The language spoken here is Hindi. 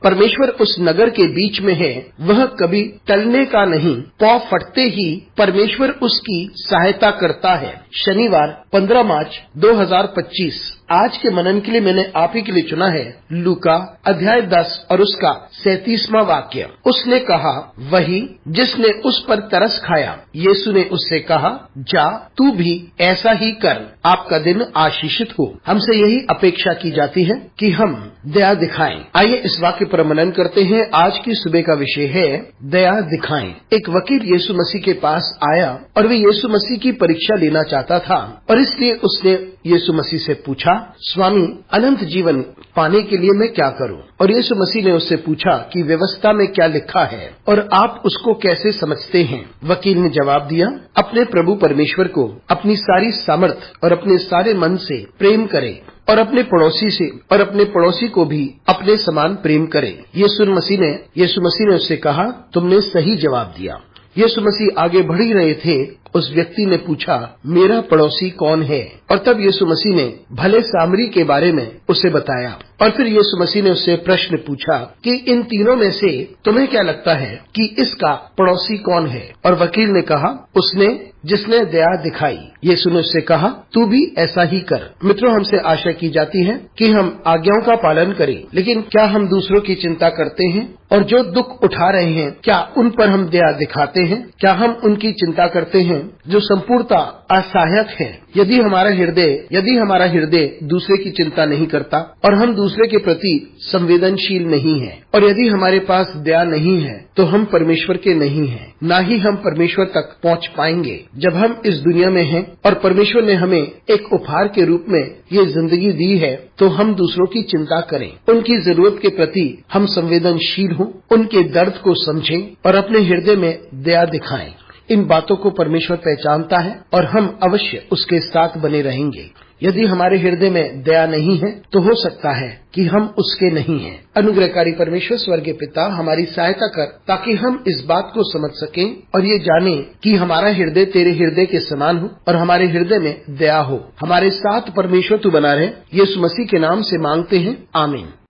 परमेश्वर उस नगर के बीच में है, वह कभी टलने का नहीं। पौ फटते ही परमेश्वर उसकी सहायता करता है। शनिवार 15 मार्च 2025। आज के मनन के लिए मैंने आप ही के लिए चुना है लूका अध्याय 10 और उसका 37वां वाक्य। उसने कहा, वही जिसने उस पर तरस खाया। यीशु ने उससे कहा, जा तू भी ऐसा ही कर। आपका दिन आशीषित हो। हमसे यही अपेक्षा की जाती है कि हम दया दिखाएं। आइए इस वाक्य पर मनन करते हैं। आज की सुबह का विषय है दया दिखाएं। एक वकील यीशु मसीह के पास आया और वे यीशु मसीह की परीक्षा लेना चाहता था और इसलिए उसने यीशु मसीह से पूछा, स्वामी, अनंत जीवन पाने के लिए मैं क्या करूं? और यीशु मसीह ने उससे पूछा कि व्यवस्था में क्या लिखा है और आप उसको कैसे समझते हैं? वकील ने जवाब दिया, अपने प्रभु परमेश्वर को अपनी सारी सामर्थ और अपने सारे मन से प्रेम करे और अपने पड़ोसी को भी अपने समान प्रेम करे। यीशु मसीह ने उससे कहा, तुमने सही जवाब दिया। यीशु मसीह आगे बढ़ ही रहे थे। उस व्यक्ति ने पूछा, मेरा पड़ोसी कौन है? और तब यीशु मसीह ने भले सामरी के बारे में उसे बताया। और फिर यीशु मसीह ने उससे प्रश्न पूछा कि इन तीनों में से तुम्हें क्या लगता है कि इसका पड़ोसी कौन है? और वकील ने कहा, उसने जिसने दया दिखाई। यीशु ने उससे कहा, तू भी ऐसा ही कर। मित्रों, हमसे आशा की जाती है कि हम आज्ञाओं का पालन करें, लेकिन क्या हम दूसरों की चिंता करते हैं? और जो दुख उठा रहे हैं, क्या उन पर हम दया दिखाते हैं? क्या हम उनकी चिंता करते हैं जो संपूर्णता असहायक है? यदि हमारा हृदय दूसरे की चिंता नहीं करता और हम दूसरे के प्रति संवेदनशील नहीं है और यदि हमारे पास दया नहीं है, तो हम परमेश्वर के नहीं हैं। ना ही हम परमेश्वर तक पहुंच पाएंगे। जब हम इस दुनिया में हैं और परमेश्वर ने हमें एक उपहार के रूप में ये जिंदगी दी है, तो हम दूसरों की चिंता करें, उनकी जरूरत के प्रति हम संवेदनशील हों, उनके दर्द को समझें और अपने हृदय में दया दिखाएं। इन बातों को परमेश्वर पहचानता है और हम अवश्य उसके साथ बने रहेंगे। यदि हमारे हृदय में दया नहीं है, तो हो सकता है कि हम उसके नहीं हैं। अनुग्रहकारी परमेश्वर स्वर्गीय पिता, हमारी सहायता कर ताकि हम इस बात को समझ सकें और ये जानें कि हमारा हृदय तेरे हृदय के समान हो और हमारे हृदय में दया हो। हमारे साथ परमेश्वर तू बना रहे। यीशु मसीह के नाम से मांगते हैं, आमीन।